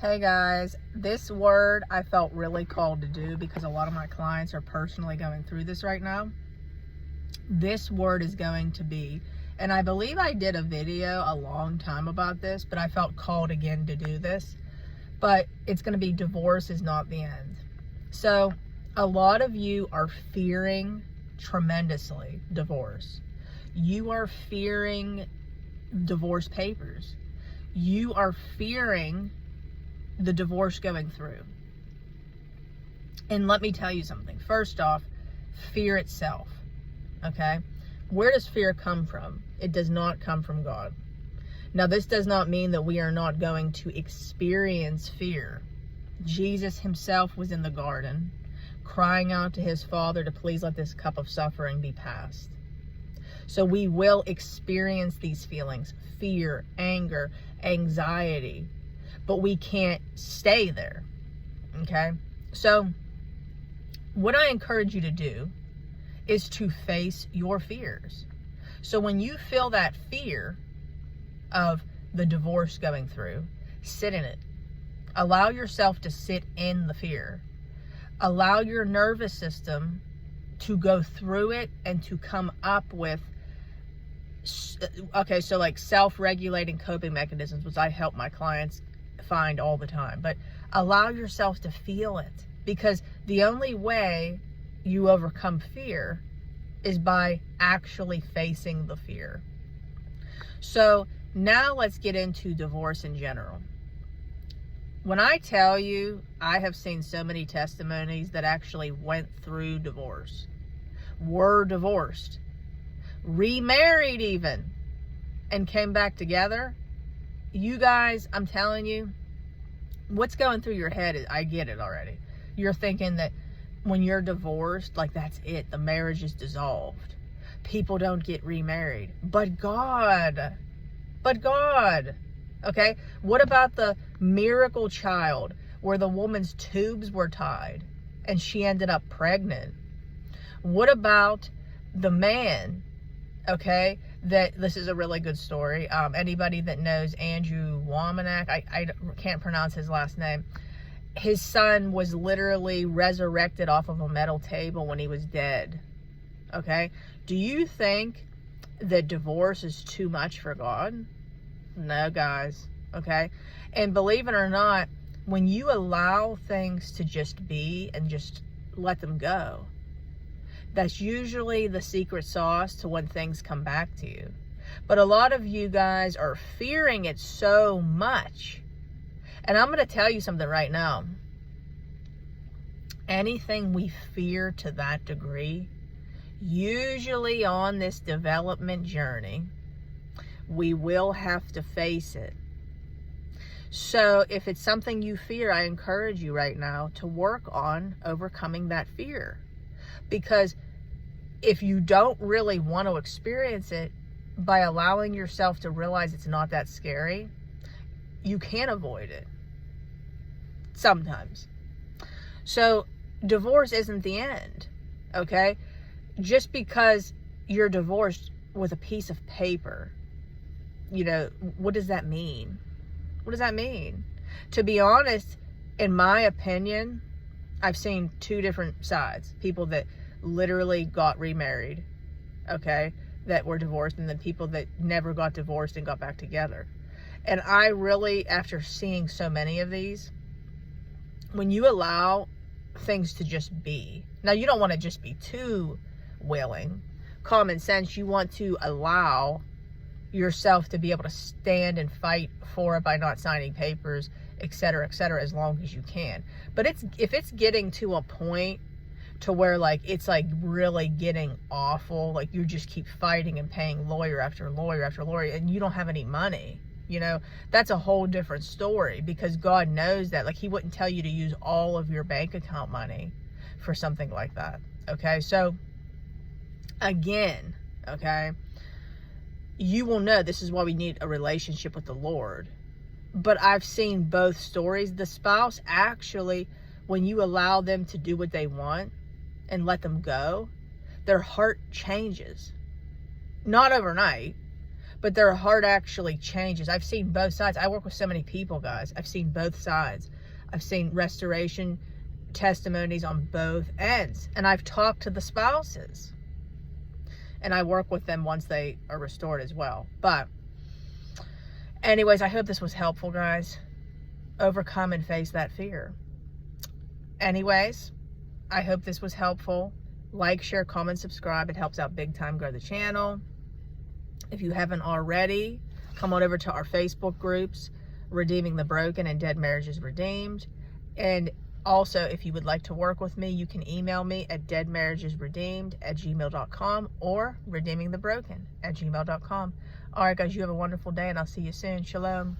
Hey guys, this word I felt really called to do because a lot of my clients are personally going through this right now. This word is going to be, and I believe I did a video a long time about this, but I felt called again to do this. But it's going to be divorce is not the end. So a lot of you are fearing tremendously divorce. You are fearing divorce papers. You are fearing the divorce going through. And let me tell you something. First off, fear itself. Okay? Where does fear come from? It does not come from God. Now, this does not mean that we are not going to experience fear. Jesus himself was in the garden, crying out to his Father to please let this cup of suffering be passed. So we will experience these feelings, fear, anger, anxiety, but we can't stay there, okay? So what I encourage you to do is to face your fears. So when you feel that fear of the divorce going through, sit in it. Allow yourself to sit in the fear. Allow your nervous system to go through it and to come up with, okay, so like self-regulating coping mechanisms, which I help my clients find all the time. But allow yourself to feel it, because the only way you overcome fear is by actually facing the fear. So now let's get into divorce in general. When I tell you, I have seen so many testimonies that actually went through divorce, were divorced, remarried even, and came back together. You guys, I'm telling you, what's going through your head is, I get it already. You're thinking that when you're divorced, like that's it, the marriage is dissolved. People don't get remarried. But God, okay? What about the miracle child where the woman's tubes were tied and she ended up pregnant? What about the man, okay, that, this is a really good story. Anybody that knows Andrew Wommack, I can't pronounce his last name. His son was literally resurrected off of a metal table when he was dead. Okay? Do you think that divorce is too much for God? No, guys. Okay? And believe it or not, when you allow things to just be and just let them go, that's usually the secret sauce to when things come back to you. But a lot of you guys are fearing it so much. And I'm going to tell you something right now. Anything we fear to that degree, usually on this development journey, we will have to face it. So if it's something you fear, I encourage you right now to work on overcoming that fear. Because if you don't really want to experience it, by allowing yourself to realize it's not that scary, you can avoid it. Sometimes. So divorce isn't the end, okay? Just because you're divorced with a piece of paper, you know, what does that mean? What does that mean? To be honest, in my opinion, I've seen two different sides. People that literally got remarried, okay, that were divorced, and then people that never got divorced and got back together. And I really, after seeing so many of these, when you allow things to just be, now you don't want to just be too willing. Common sense, you want to allow yourself to be able to stand and fight for it by not signing papers, etc., as long as you can. But if it's getting to a point to where like it's like really getting awful, like you just keep fighting and paying lawyer after lawyer after lawyer, and you don't have any money, you know, that's a whole different story, because God knows that. Like, he wouldn't tell you to use all of your bank account money for something like that. Okay, so again, okay, you will know this is why we need a relationship with the Lord. But I've seen both stories. The spouse actually, when you allow them to do what they want and let them go, their heart changes. Not overnight, but their heart actually changes. I've seen both sides. I work with so many people, guys. I've seen both sides. I've seen restoration testimonies on both ends, and I've talked to the spouses, and I work with them once they are restored as well. But anyways, I hope this was helpful, guys. Overcome and face that fear. Anyways, I hope this was helpful. Like, share, comment, subscribe. It helps out big time. Grow the channel. If you haven't already, come on over to our Facebook groups, Redeeming the Broken and Dead Marriages Redeemed. And also, if you would like to work with me, you can email me at deadmarriagesredeemed@gmail.com or redeemingthebroken@gmail.com. All right, guys, you have a wonderful day, and I'll see you soon. Shalom.